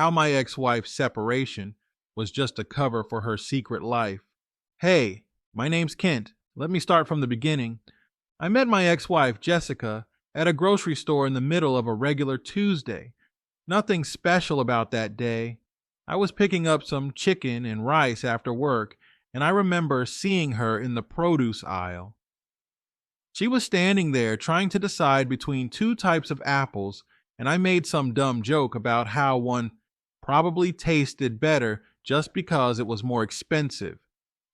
how my ex-wife's separation was just a cover for her secret life. Hey, my name's Kent. Let me start from the beginning. I met my ex-wife, Jessica, at a grocery store in the middle of a regular Tuesday. Nothing special about that day. I was picking up some chicken and rice after work, and I remember seeing her in the produce aisle. She was standing there trying to decide between two types of apples, and I made some dumb joke about how one probably tasted better just because it was more expensive.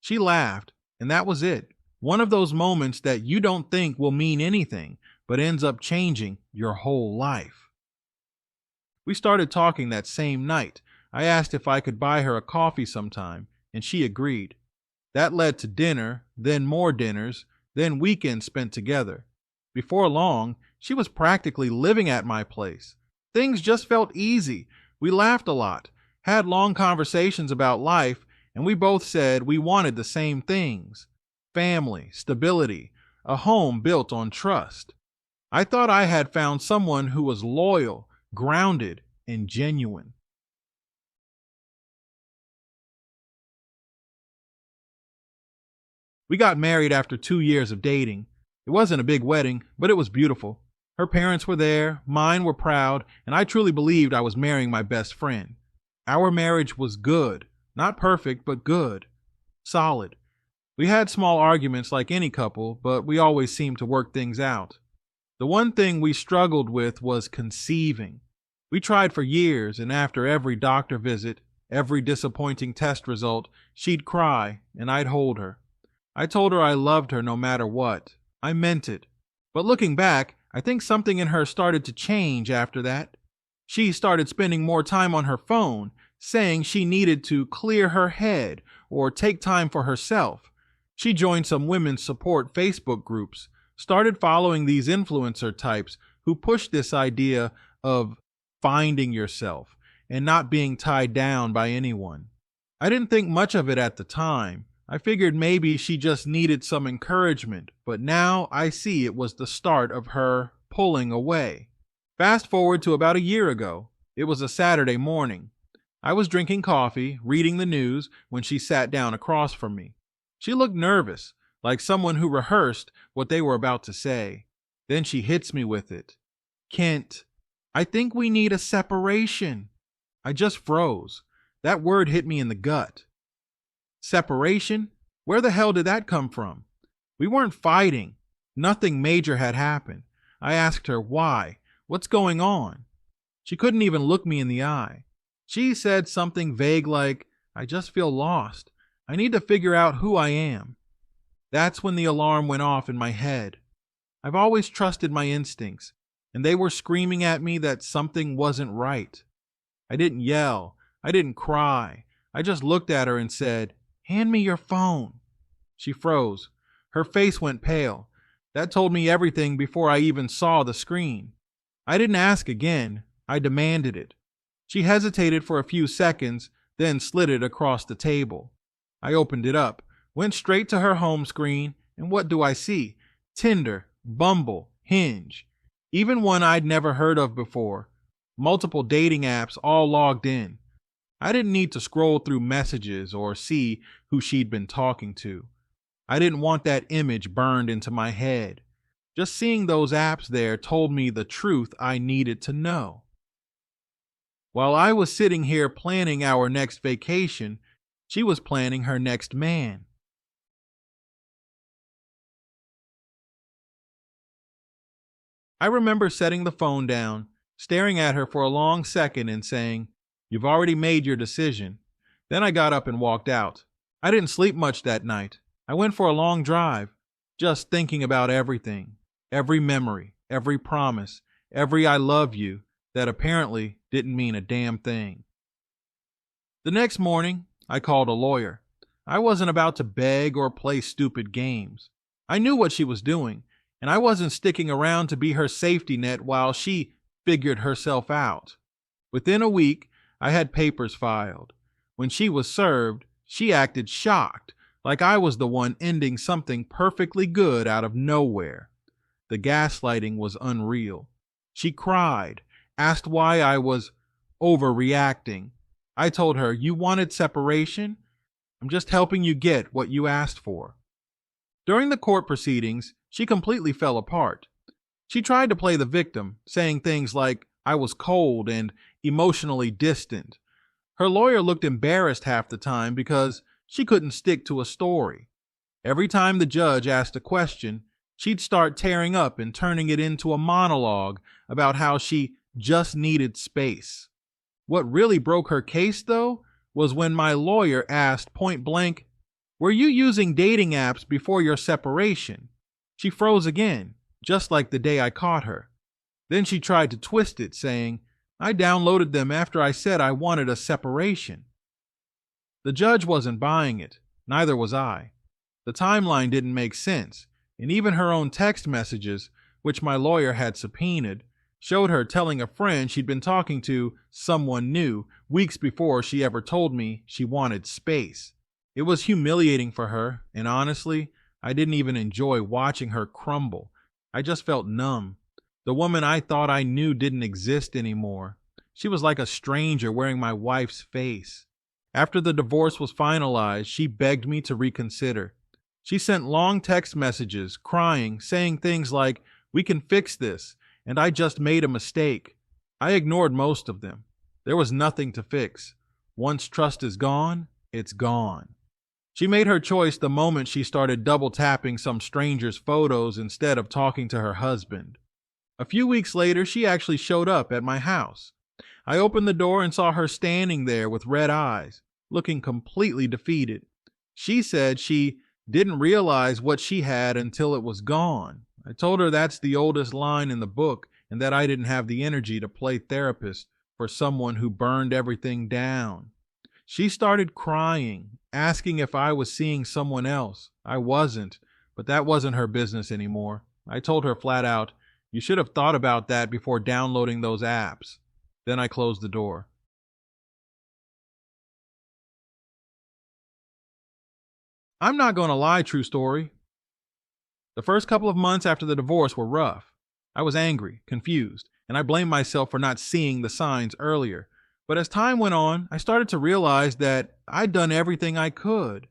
She laughed, and that was it. One of those moments that you don't think will mean anything, but ends up changing your whole life. We started talking that same night. I asked if I could buy her a coffee sometime, and she agreed. That led to dinner, then more dinners, then weekends spent together. Before long, she was practically living at my place. Things just felt easy. We laughed a lot, had long conversations about life, and we both said we wanted the same things: family, stability, a home built on trust. I thought I had found someone who was loyal, grounded, and genuine. We got married after 2 years of dating. It wasn't a big wedding, but it was beautiful. Her parents were there, mine were proud, and I truly believed I was marrying my best friend. Our marriage was good. Not perfect, but good. Solid. We had small arguments like any couple, but we always seemed to work things out. The one thing we struggled with was conceiving. We tried for years, and after every doctor visit, every disappointing test result, she'd cry, and I'd hold her. I told her I loved her no matter what. I meant it. But looking back, I think something in her started to change after that. She started spending more time on her phone, saying she needed to clear her head or take time for herself. She joined some women's support Facebook groups, started following these influencer types who push this idea of finding yourself and not being tied down by anyone. I didn't think much of it at the time. I figured maybe she just needed some encouragement, but now I see it was the start of her pulling away. Fast forward to about a year ago. It was a Saturday morning. I was drinking coffee, reading the news, when she sat down across from me. She looked nervous, like someone who rehearsed what they were about to say. Then she hits me with it. Kent, I think we need a separation. I just froze. That word hit me in the gut. Separation? Where the hell did that come from? We weren't fighting. Nothing major had happened. I asked her why. What's going on? She couldn't even look me in the eye. She said something vague like, I just feel lost. I need to figure out who I am. That's when the alarm went off in my head. I've always trusted my instincts, and they were screaming at me that something wasn't right. I didn't yell. I didn't cry. I just looked at her and said, Hand me your phone. She froze. Her face went pale. That told me everything before I even saw the screen. I didn't ask again. I demanded it. She hesitated for a few seconds, then slid it across the table. I opened it up, went straight to her home screen, and what do I see? Tinder, Bumble, Hinge. Even one I'd never heard of before. Multiple dating apps all logged in. I didn't need to scroll through messages or see who she'd been talking to. I didn't want that image burned into my head. Just seeing those apps there told me the truth I needed to know. While I was sitting here planning our next vacation, she was planning her next man. I remember setting the phone down, staring at her for a long second and saying, You've already made your decision. Then I got up and walked out. I didn't sleep much that night. I went for a long drive, just thinking about everything, every memory, every promise, every I love you that apparently didn't mean a damn thing. The next morning, I called a lawyer. I wasn't about to beg or play stupid games. I knew what she was doing, and I wasn't sticking around to be her safety net while she figured herself out. Within a week, I had papers filed. When she was served, she acted shocked, like I was the one ending something perfectly good out of nowhere. The gaslighting was unreal. She cried, asked why I was overreacting. I told her, "You wanted separation? I'm just helping you get what you asked for." During the court proceedings, she completely fell apart. She tried to play the victim, saying things like, "I was cold and emotionally distant." Her lawyer looked embarrassed half the time because she couldn't stick to a story. Every time the judge asked a question, she'd start tearing up and turning it into a monologue about how she just needed space. What really broke her case, though, was when my lawyer asked point blank, "Were you using dating apps before your separation?" She froze again, just like the day I caught her. Then she tried to twist it, saying, "I downloaded them after I said I wanted a separation." The judge wasn't buying it, neither was I. The timeline didn't make sense, and even her own text messages, which my lawyer had subpoenaed, showed her telling a friend she'd been talking to someone new weeks before she ever told me she wanted space. It was humiliating for her, and honestly, I didn't even enjoy watching her crumble. I just felt numb. The woman I thought I knew didn't exist anymore. She was like a stranger wearing my wife's face. After the divorce was finalized, she begged me to reconsider. She sent long text messages, crying, saying things like, "We can fix this," and "I just made a mistake." I ignored most of them. There was nothing to fix. Once trust is gone, it's gone. She made her choice the moment she started double tapping some stranger's photos instead of talking to her husband. A few weeks later, she actually showed up at my house. I opened the door and saw her standing there with red eyes, looking completely defeated. She said she didn't realize what she had until it was gone. I told her that's the oldest line in the book and that I didn't have the energy to play therapist for someone who burned everything down. She started crying, asking if I was seeing someone else. I wasn't, but that wasn't her business anymore. I told her flat out, "You should have thought about that before downloading those apps." Then I closed the door. I'm not going to lie, true story. The first couple of months after the divorce were rough. I was angry, confused, and I blamed myself for not seeing the signs earlier. But as time went on, I started to realize that I'd done everything I could.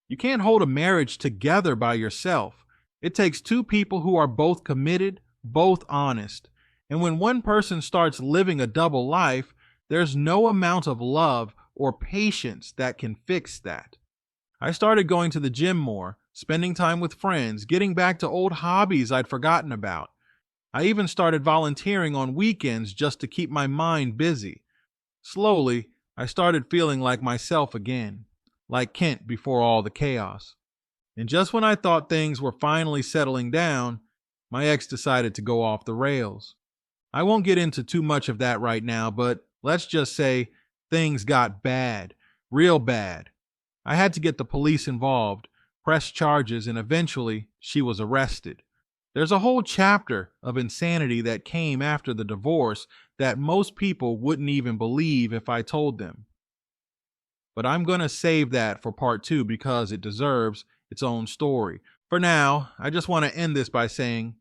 You can't hold a marriage together by yourself. It takes two people who are both committed, both honest. And when one person starts living a double life, there's no amount of love or patience that can fix that. I started going to the gym more, spending time with friends, getting back to old hobbies I'd forgotten about. I even started volunteering on weekends just to keep my mind busy. Slowly, I started feeling like myself again, like Kent before all the chaos. And just when I thought things were finally settling down, my ex decided to go off the rails. I won't get into too much of that right now, but let's just say things got bad, real bad. I had to get the police involved, press charges, and eventually she was arrested. There's a whole chapter of insanity that came after the divorce that most people wouldn't even believe if I told them. But I'm going to save that for part 2 because it deserves its own story. For now, I just want to end this by saying,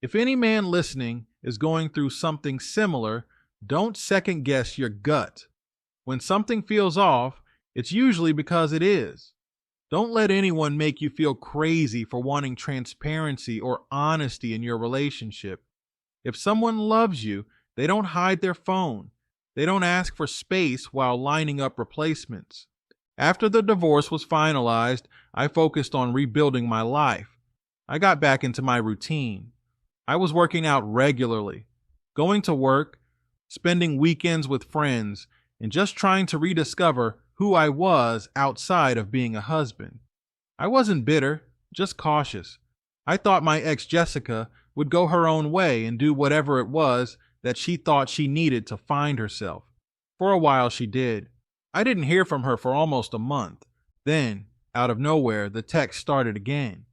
if any man listening is going through something similar, don't second guess your gut. When something feels off, it's usually because it is. Don't let anyone make you feel crazy for wanting transparency or honesty in your relationship. If someone loves you, they don't hide their phone. They don't ask for space while lining up replacements. After the divorce was finalized, I focused on rebuilding my life. I got back into my routine. I was working out regularly, going to work, spending weekends with friends, and just trying to rediscover who I was outside of being a husband. I wasn't bitter, just cautious. I thought my ex Jessica would go her own way and do whatever it was that she thought she needed to find herself. For a while she did. I didn't hear from her for almost a month. Then, out of nowhere, the text started again.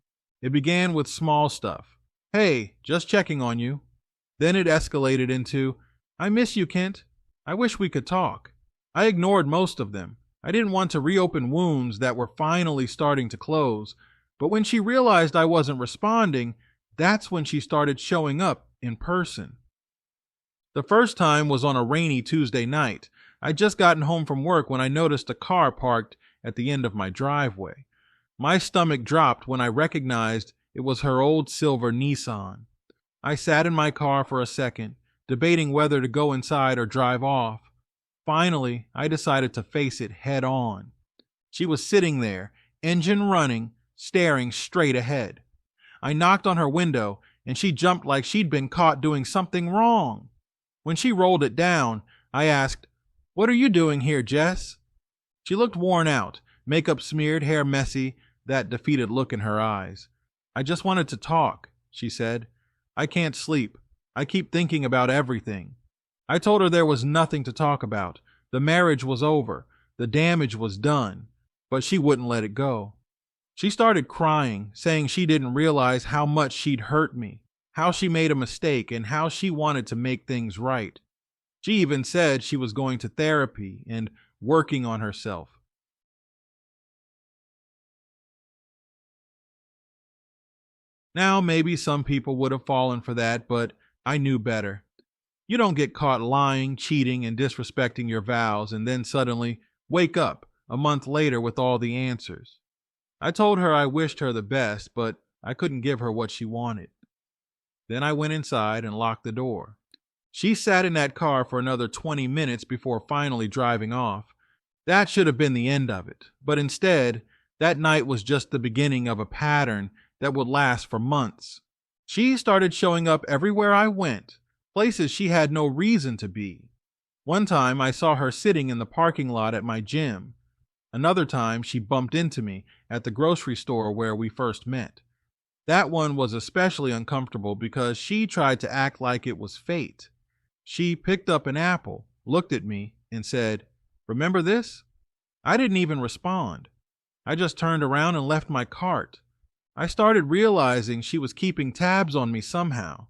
It began with small stuff. "Hey, just checking on you." Then it escalated into, "I miss you, Kent. I wish we could talk." I ignored most of them. I didn't want to reopen wounds that were finally starting to close. But when she realized I wasn't responding, that's when she started showing up in person. The first time was on a rainy Tuesday night. I'd just gotten home from work when I noticed a car parked at the end of my driveway. My stomach dropped when I recognized it was her old silver Nissan. I sat in my car for a second, debating whether to go inside or drive off. Finally, I decided to face it head on. She was sitting there, engine running, staring straight ahead. I knocked on her window, and she jumped like she'd been caught doing something wrong. When she rolled it down, I asked, "What are you doing here, Jess?" She looked worn out, makeup smeared, hair messy, that defeated look in her eyes. "I just wanted to talk," she said. "I can't sleep. I keep thinking about everything." I told her there was nothing to talk about. The marriage was over. The damage was done. But she wouldn't let it go. She started crying, saying she didn't realize how much she'd hurt me, how she made a mistake, and how she wanted to make things right. She even said she was going to therapy and working on herself. Now, maybe some people would have fallen for that, but I knew better. You don't get caught lying, cheating, and disrespecting your vows and then suddenly wake up a month later with all the answers. I told her I wished her the best, but I couldn't give her what she wanted. Then I went inside and locked the door. She sat in that car for another 20 minutes before finally driving off. That should have been the end of it, but instead, that night was just the beginning of a pattern that would last for months. She started showing up everywhere I went, places she had no reason to be. One time I saw her sitting in the parking lot at my gym. Another time she bumped into me at the grocery store where we first met. That one was especially uncomfortable because she tried to act like it was fate. She picked up an apple, looked at me, and said, "Remember this?" I didn't even respond. I just turned around and left my cart. I started realizing she was keeping tabs on me somehow.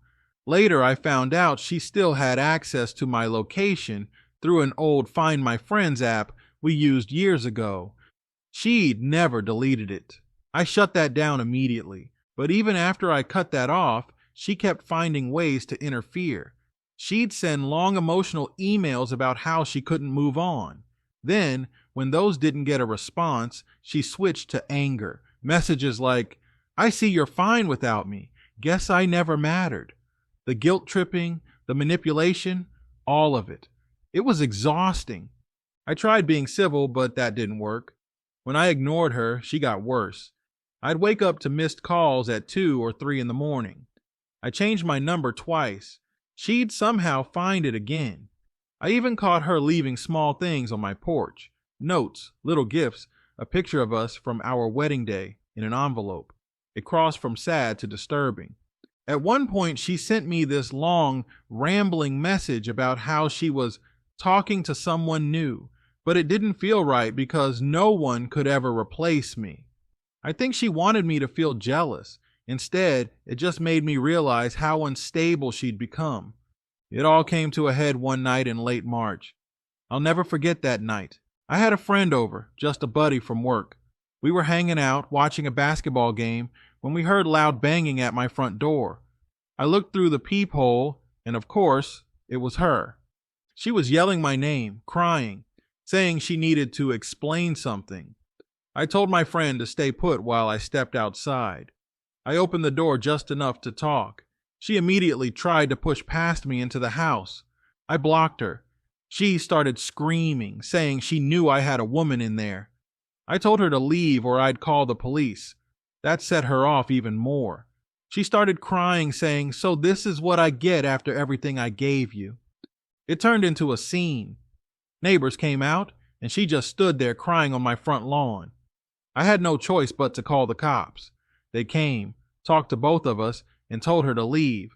Later, I found out she still had access to my location through an old Find My Friends app we used years ago. She'd never deleted it. I shut that down immediately. But even after I cut that off, she kept finding ways to interfere. She'd send long emotional emails about how she couldn't move on. Then, when those didn't get a response, she switched to anger. Messages like, "I see you're fine without me. Guess I never mattered." The guilt tripping, the manipulation, all of it. It was exhausting. I tried being civil, but that didn't work. When I ignored her, she got worse. I'd wake up to missed calls at 2 or 3 in the morning. I changed my number twice. She'd somehow find it again. I even caught her leaving small things on my porch. Notes, little gifts, a picture of us from our wedding day in an envelope. It crossed from sad to disturbing. At one point, she sent me this long, rambling message about how she was talking to someone new, but it didn't feel right because no one could ever replace me. I think she wanted me to feel jealous. Instead, it just made me realize how unstable she'd become. It all came to a head one night in late March. I'll never forget that night. I had a friend over, just a buddy from work. We were hanging out, watching a basketball game, when we heard loud banging at my front door. I looked through the peephole, and of course, it was her. She was yelling my name, crying, saying she needed to explain something. I told my friend to stay put while I stepped outside. I opened the door just enough to talk. She immediately tried to push past me into the house. I blocked her. She started screaming, saying she knew I had a woman in there. I told her to leave or I'd call the police. That set her off even more. She started crying, saying, "So this is what I get after everything I gave you." It turned into a scene. Neighbors came out, and she just stood there crying on my front lawn. I had no choice but to call the cops. They came, talked to both of us, and told her to leave.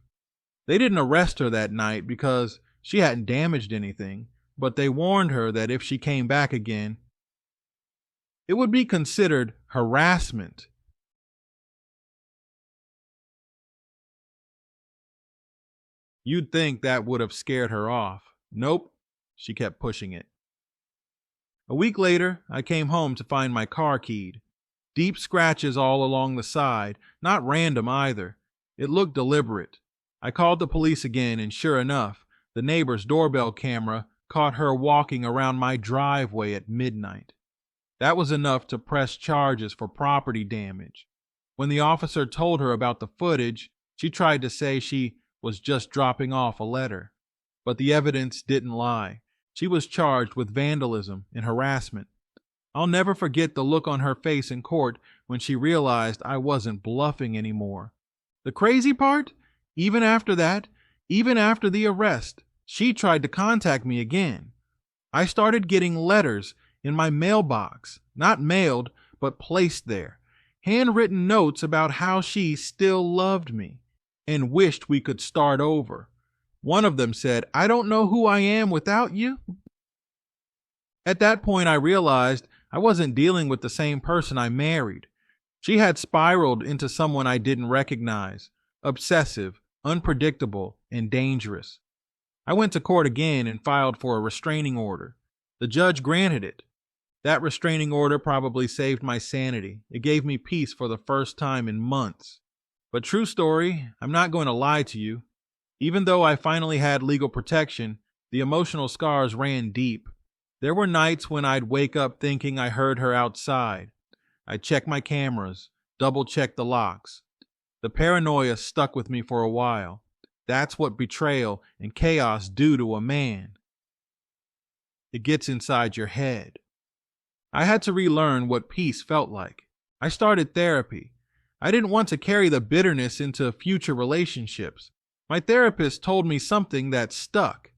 They didn't arrest her that night because she hadn't damaged anything, but they warned her that if she came back again, it would be considered harassment. You'd think that would have scared her off. Nope, she kept pushing it. A week later, I came home to find my car keyed. Deep scratches all along the side, not random either. It looked deliberate. I called the police again, and sure enough, The neighbor's doorbell camera caught her walking around my driveway at midnight. That was enough to press charges for property damage. When the officer told her about the footage, she tried to say she was just dropping off a letter. But the evidence didn't lie. She was charged with vandalism and harassment. I'll never forget the look on her face in court when she realized I wasn't bluffing anymore. The crazy part? Even after that, even after the arrest, she tried to contact me again. I started getting letters in my mailbox, not mailed, but placed there. Handwritten notes about how she still loved me and wished we could start over. One of them said, "I don't know who I am without you." At that point, I realized I wasn't dealing with the same person I married. She had spiraled into someone I didn't recognize, obsessive, unpredictable, and dangerous. I went to court again and filed for a restraining order. The judge granted it. That restraining order probably saved my sanity. It gave me peace for the first time in months. But true story, I'm not going to lie to you. Even though I finally had legal protection, the emotional scars ran deep. There were nights when I'd wake up thinking I heard her outside. I'd check my cameras, double-check the locks. The paranoia stuck with me for a while. That's what betrayal and chaos do to a man. It gets inside your head. I had to relearn what peace felt like. I started therapy. I didn't want to carry the bitterness into future relationships. My therapist told me something that stuck.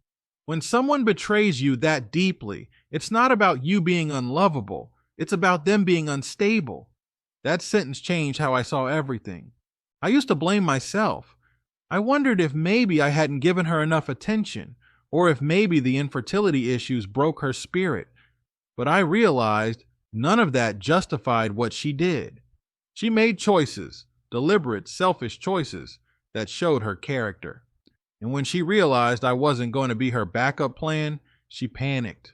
When someone betrays you that deeply, it's not about you being unlovable. It's about them being unstable. That sentence changed how I saw everything. I used to blame myself. I wondered if maybe I hadn't given her enough attention, or if maybe the infertility issues broke her spirit. But I realized none of that justified what she did. She made choices, deliberate, selfish choices, that showed her character. And when she realized I wasn't going to be her backup plan, she panicked.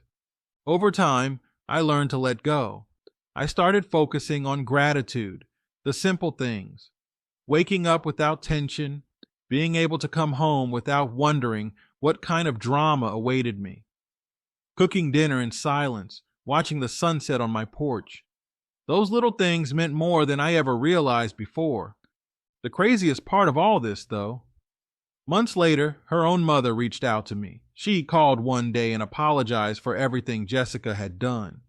Over time, I learned to let go. I started focusing on gratitude, the simple things. Waking up without tension, being able to come home without wondering what kind of drama awaited me. Cooking dinner in silence, watching the sunset on my porch. Those little things meant more than I ever realized before. The craziest part of all this, though, months later, her own mother reached out to me. She called one day and apologized for everything Jessica had done.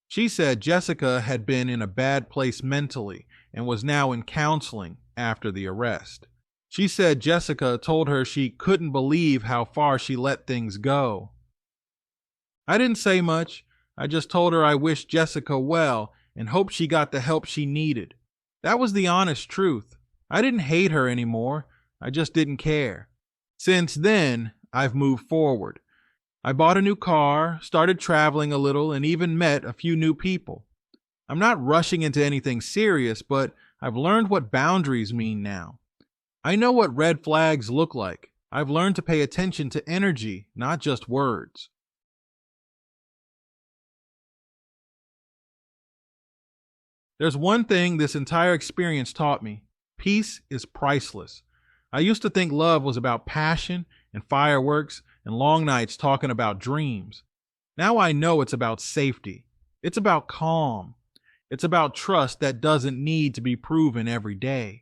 She said Jessica had been in a bad place mentally and was now in counseling after the arrest. She said Jessica told her she couldn't believe how far she let things go. I didn't say much. I just told her I wished Jessica well and hoped she got the help she needed. That was the honest truth. I didn't hate her anymore. I just didn't care. Since then, I've moved forward. I bought a new car, started traveling a little, and even met a few new people. I'm not rushing into anything serious, but I've learned what boundaries mean now. I know what red flags look like. I've learned to pay attention to energy, not just words. There's one thing this entire experience taught me. Peace is priceless. I used to think love was about passion and fireworks and long nights talking about dreams. Now I know it's about safety. It's about calm. It's about trust that doesn't need to be proven every day.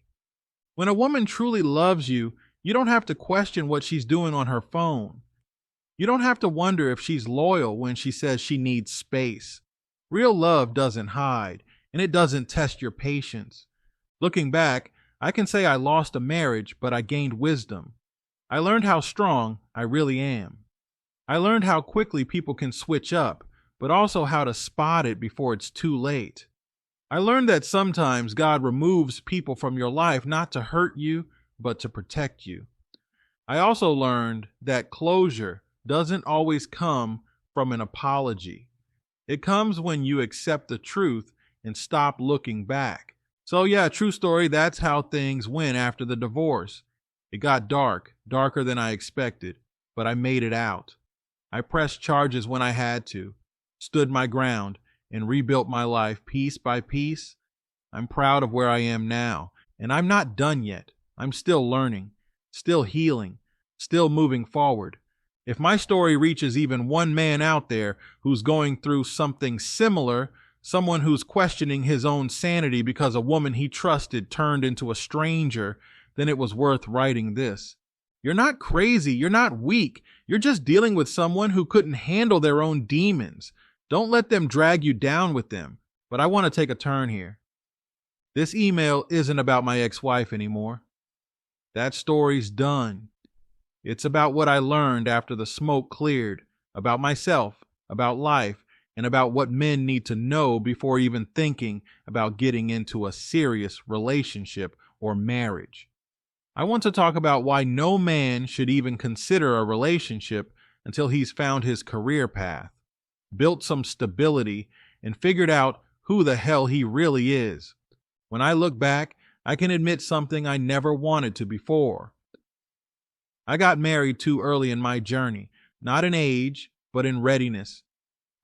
When a woman truly loves you, you don't have to question what she's doing on her phone. You don't have to wonder if she's loyal when she says she needs space. Real love doesn't hide, and it doesn't test your patience. Looking back, I can say I lost a marriage, but I gained wisdom. I learned how strong I really am. I learned how quickly people can switch up, but also how to spot it before it's too late. I learned that sometimes God removes people from your life not to hurt you, but to protect you. I also learned that closure doesn't always come from an apology. It comes when you accept the truth and stop looking back. So yeah, true story, that's how things went after the divorce. It got dark, darker than I expected, but I made it out. I pressed charges when I had to, stood my ground, and rebuilt my life piece by piece. I'm proud of where I am now, and I'm not done yet. I'm still learning, still healing, still moving forward. If my story reaches even one man out there who's going through something similar, someone who's questioning his own sanity because a woman he trusted turned into a stranger, then it was worth writing this. You're not crazy. You're not weak. You're just dealing with someone who couldn't handle their own demons. Don't let them drag you down with them. But I want to take a turn here. This email isn't about my ex-wife anymore. That story's done. It's about what I learned after the smoke cleared, about myself, about life, and about what men need to know before even thinking about getting into a serious relationship or marriage. I want to talk about why no man should even consider a relationship until he's found his career path, built some stability, and figured out who the hell he really is. When I look back, I can admit something I never wanted to before. I got married too early in my journey, not in age, but in readiness.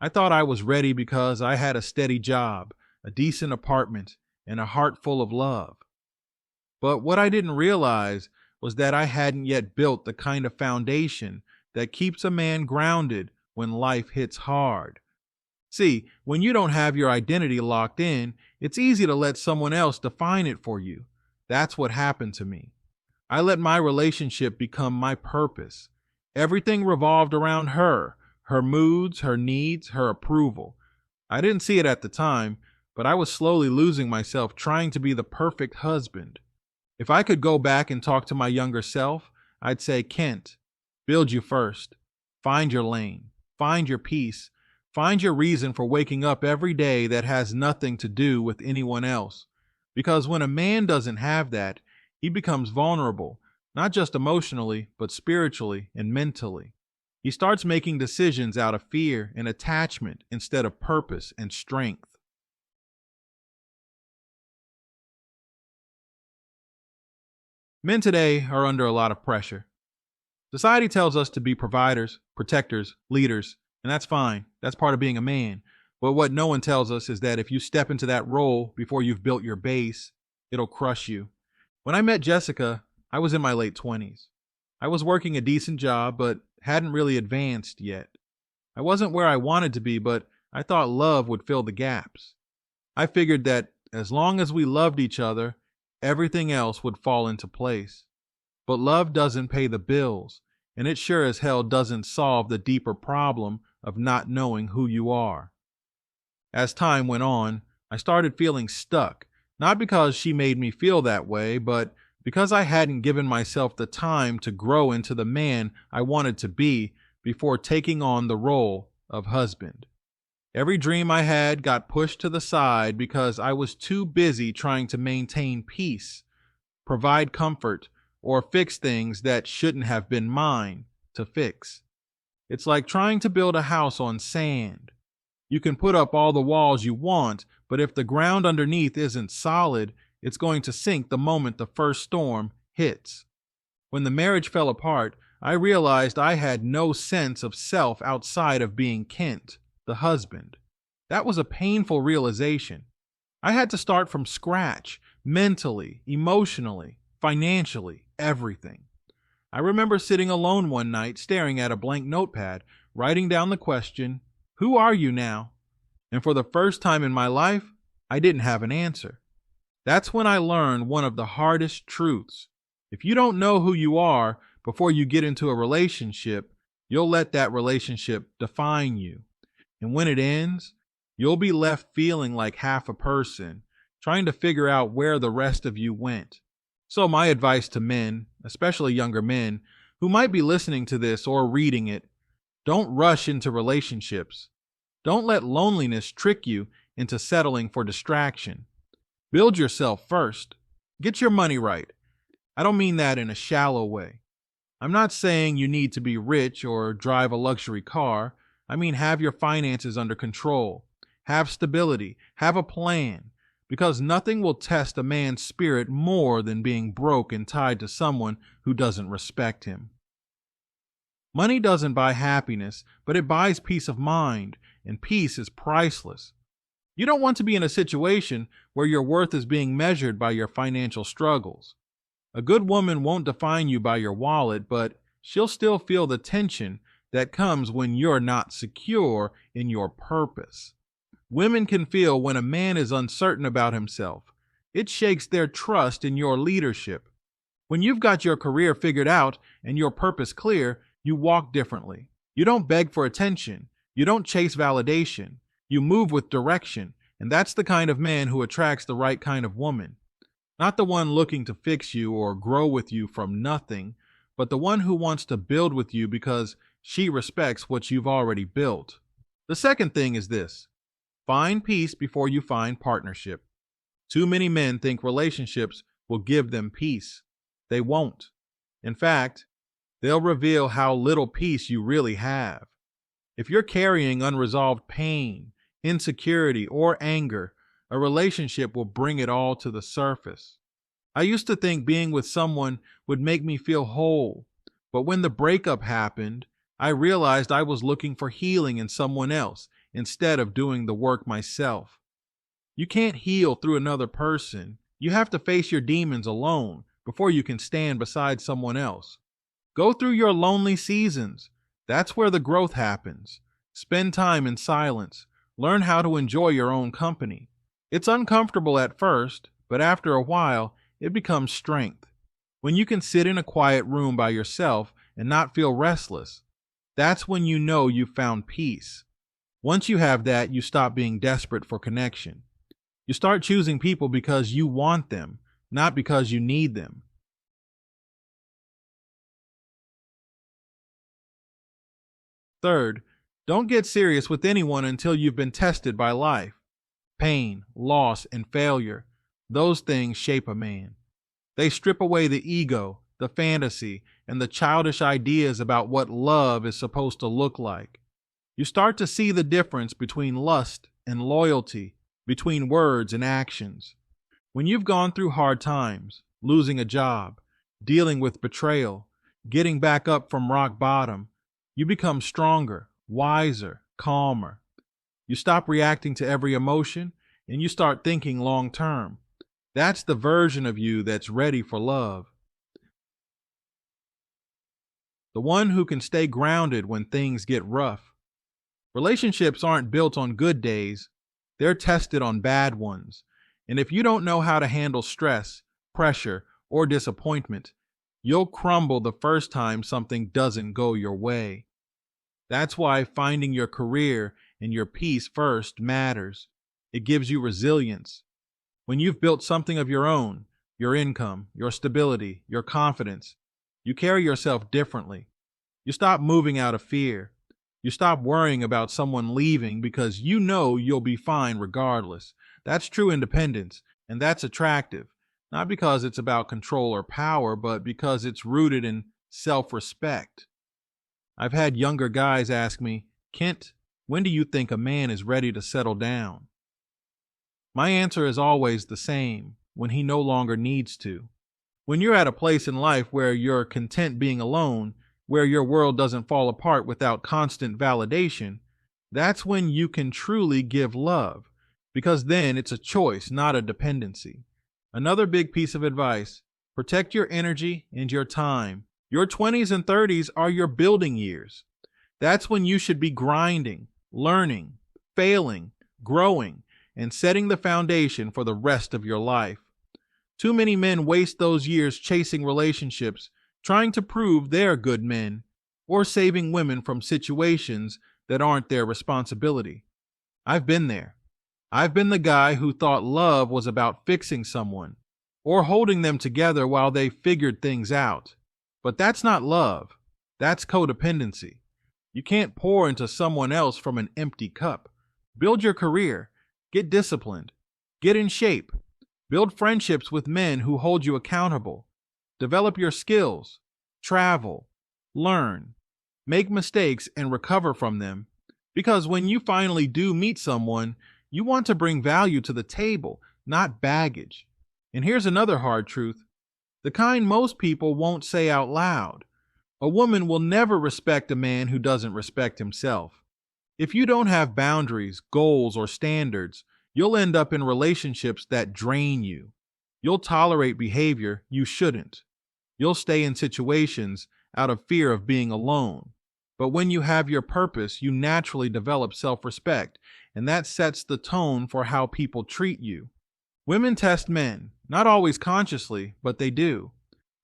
I thought I was ready because I had a steady job, a decent apartment, and a heart full of love. But what I didn't realize was that I hadn't yet built the kind of foundation that keeps a man grounded when life hits hard. See, when you don't have your identity locked in, it's easy to let someone else define it for you. That's what happened to me. I let my relationship become my purpose. Everything revolved around her moods, her needs, her approval. I didn't see it at the time, but I was slowly losing myself trying to be the perfect husband. If I could go back and talk to my younger self, I'd say, Kent, build you first. Find your lane. Find your peace. Find your reason for waking up every day that has nothing to do with anyone else. Because when a man doesn't have that, he becomes vulnerable, not just emotionally, but spiritually and mentally. He starts making decisions out of fear and attachment instead of purpose and strength. Men today are under a lot of pressure. Society tells us to be providers, protectors, leaders, and that's fine. That's part of being a man. But what no one tells us is that if you step into that role before you've built your base, it'll crush you. When I met Jessica, I was in my late 20s. I was working a decent job, but hadn't really advanced yet. I wasn't where I wanted to be, but I thought love would fill the gaps. I figured that as long as we loved each other, everything else would fall into place. But love doesn't pay the bills, and it sure as hell doesn't solve the deeper problem of not knowing who you are. As time went on, I started feeling stuck. Not because she made me feel that way, but because I hadn't given myself the time to grow into the man I wanted to be before taking on the role of husband. Every dream I had got pushed to the side because I was too busy trying to maintain peace, provide comfort, or fix things that shouldn't have been mine to fix. It's like trying to build a house on sand. You can put up all the walls you want, but if the ground underneath isn't solid, it's going to sink the moment the first storm hits. When the marriage fell apart, I realized I had no sense of self outside of being Kent, the husband. That was a painful realization. I had to start from scratch, mentally, emotionally, financially, everything. I remember sitting alone one night, staring at a blank notepad, writing down the question, "Who are you now?" And for the first time in my life, I didn't have an answer. That's when I learned one of the hardest truths. If you don't know who you are before you get into a relationship, you'll let that relationship define you. And when it ends, you'll be left feeling like half a person, trying to figure out where the rest of you went. So my advice to men, especially younger men, who might be listening to this or reading it, don't rush into relationships. Don't let loneliness trick you into settling for distraction. Build yourself first. Get your money right. I don't mean that in a shallow way. I'm not saying you need to be rich or drive a luxury car. I mean have your finances under control. Have stability. Have a plan. Because nothing will test a man's spirit more than being broke and tied to someone who doesn't respect him. Money doesn't buy happiness, but it buys peace of mind, and peace is priceless. You don't want to be in a situation where your worth is being measured by your financial struggles. A good woman won't define you by your wallet, but she'll still feel the tension that comes when you're not secure in your purpose. Women can feel when a man is uncertain about himself. It shakes their trust in your leadership. When you've got your career figured out and your purpose clear, you walk differently. You don't beg for attention. You don't chase validation. You move with direction. And that's the kind of man who attracts the right kind of woman. Not the one looking to fix you or grow with you from nothing, but the one who wants to build with you because she respects what you've already built. The second thing is this: find peace before you find partnership. Too many men think relationships will give them peace. They won't. In fact, they'll reveal how little peace you really have. If you're carrying unresolved pain, insecurity, or anger, a relationship will bring it all to the surface. I used to think being with someone would make me feel whole, but when the breakup happened, I realized I was looking for healing in someone else instead of doing the work myself. You can't heal through another person. You have to face your demons alone before you can stand beside someone else. Go through your lonely seasons. That's where the growth happens. Spend time in silence. Learn how to enjoy your own company. It's uncomfortable at first, but after a while, it becomes strength. When you can sit in a quiet room by yourself and not feel restless, that's when you know you've found peace. Once you have that, you stop being desperate for connection. You start choosing people because you want them, not because you need them. Third, don't get serious with anyone until you've been tested by life. Pain, loss, and failure, those things shape a man. They strip away the ego, the fantasy, and the childish ideas about what love is supposed to look like. You start to see the difference between lust and loyalty, between words and actions. When you've gone through hard times, losing a job, dealing with betrayal, getting back up from rock bottom, you become stronger, wiser, calmer. You stop reacting to every emotion and you start thinking long term. That's the version of you that's ready for love. The one who can stay grounded when things get rough. Relationships aren't built on good days. They're tested on bad ones. And if you don't know how to handle stress, pressure, or disappointment, you'll crumble the first time something doesn't go your way. That's why finding your career and your peace first matters. It gives you resilience. When you've built something of your own, your income, your stability, your confidence, you carry yourself differently. You stop moving out of fear. You stop worrying about someone leaving because you know you'll be fine regardless. That's true independence, and that's attractive, not because it's about control or power, but because it's rooted in self-respect. I've had younger guys ask me, "Kent, when do you think a man is ready to settle down?" My answer is always the same: when he no longer needs to. When you're at a place in life where you're content being alone, where your world doesn't fall apart without constant validation, that's when you can truly give love, because then it's a choice, not a dependency. Another big piece of advice: protect your energy and your time. Your 20s and 30s are your building years. That's when you should be grinding, learning, failing, growing, and setting the foundation for the rest of your life. Too many men waste those years chasing relationships, trying to prove they're good men, or saving women from situations that aren't their responsibility. I've been there. I've been the guy who thought love was about fixing someone, or holding them together while they figured things out. But that's not love. That's codependency. You can't pour into someone else from an empty cup. Build your career. Get disciplined. Get in shape. Build friendships with men who hold you accountable. Develop your skills. Travel. Learn. Make mistakes and recover from them. Because when you finally do meet someone, you want to bring value to the table, not baggage. And here's another hard truth: the kind most people won't say out loud. A woman will never respect a man who doesn't respect himself. If you don't have boundaries, goals, or standards, you'll end up in relationships that drain you. You'll tolerate behavior you shouldn't. You'll stay in situations out of fear of being alone. But when you have your purpose, you naturally develop self-respect, and that sets the tone for how people treat you. Women test men, not always consciously, but they do.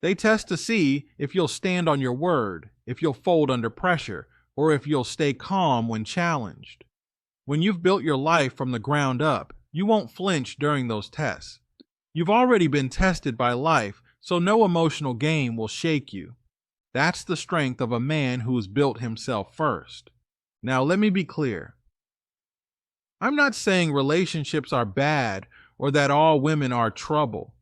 They test to see if you'll stand on your word, if you'll fold under pressure, or if you'll stay calm when challenged. When you've built your life from the ground up, you won't flinch during those tests. You've already been tested by life, so no emotional game will shake you. That's the strength of a man who's built himself first. Now, let me be clear. I'm not saying relationships are bad or that all women are trouble.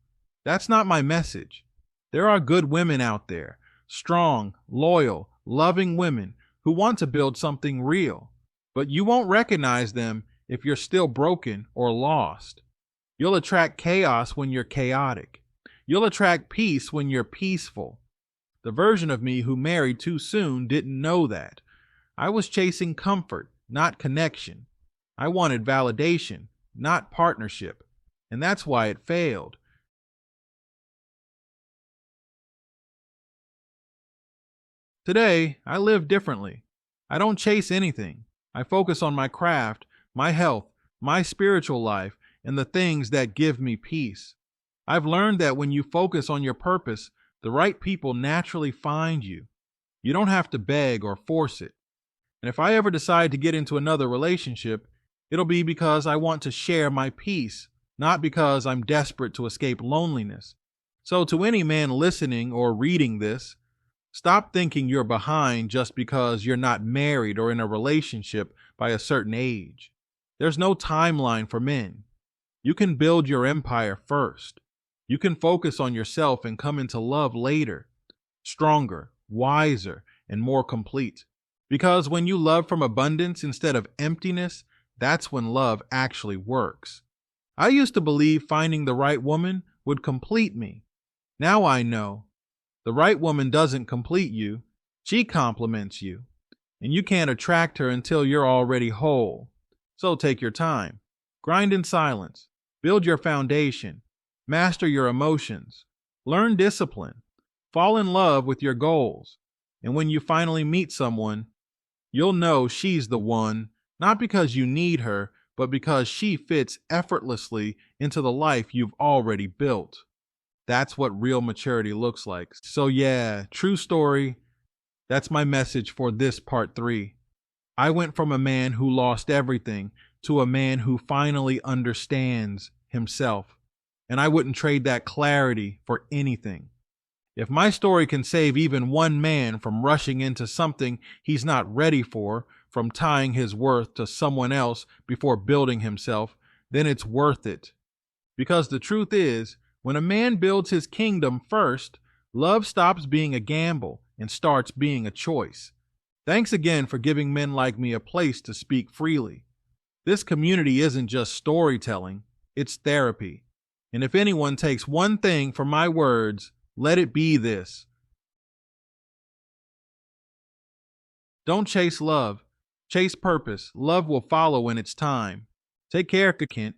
That's not my message. There are good women out there, strong, loyal, loving women who want to build something real, but you won't recognize them if you're still broken or lost. You'll attract chaos when you're chaotic. You'll attract peace when you're peaceful. The version of me who married too soon didn't know that. I was chasing comfort, not connection. I wanted validation, not partnership. And that's why it failed. Today, I live differently. I don't chase anything. I focus on my craft, my health, my spiritual life, and the things that give me peace. I've learned that when you focus on your purpose, the right people naturally find you. You don't have to beg or force it. And if I ever decide to get into another relationship, it'll be because I want to share my peace, not because I'm desperate to escape loneliness. So to any man listening or reading this, stop thinking you're behind just because you're not married or in a relationship by a certain age. There's no timeline for men. You can build your empire first. You can focus on yourself and come into love later, stronger, wiser, and more complete. Because when you love from abundance instead of emptiness, that's when love actually works. I used to believe finding the right woman would complete me. Now I know the right woman doesn't complete you, she complements you. And you can't attract her until you're already whole. So take your time, grind in silence, build your foundation. Master your emotions, learn discipline, fall in love with your goals. And when you finally meet someone, you'll know she's the one, not because you need her, but because she fits effortlessly into the life you've already built. That's what real maturity looks like. So yeah, true story. That's my message for this part 3. I went from a man who lost everything to a man who finally understands himself. And I wouldn't trade that clarity for anything. If my story can save even one man from rushing into something he's not ready for, from tying his worth to someone else before building himself, then it's worth it. Because the truth is, when a man builds his kingdom first, love stops being a gamble and starts being a choice. Thanks again for giving men like me a place to speak freely. This community isn't just storytelling, it's therapy. And if anyone takes one thing from my words, let it be this. Don't chase love. Chase purpose. Love will follow when it's time. Take care, Kent.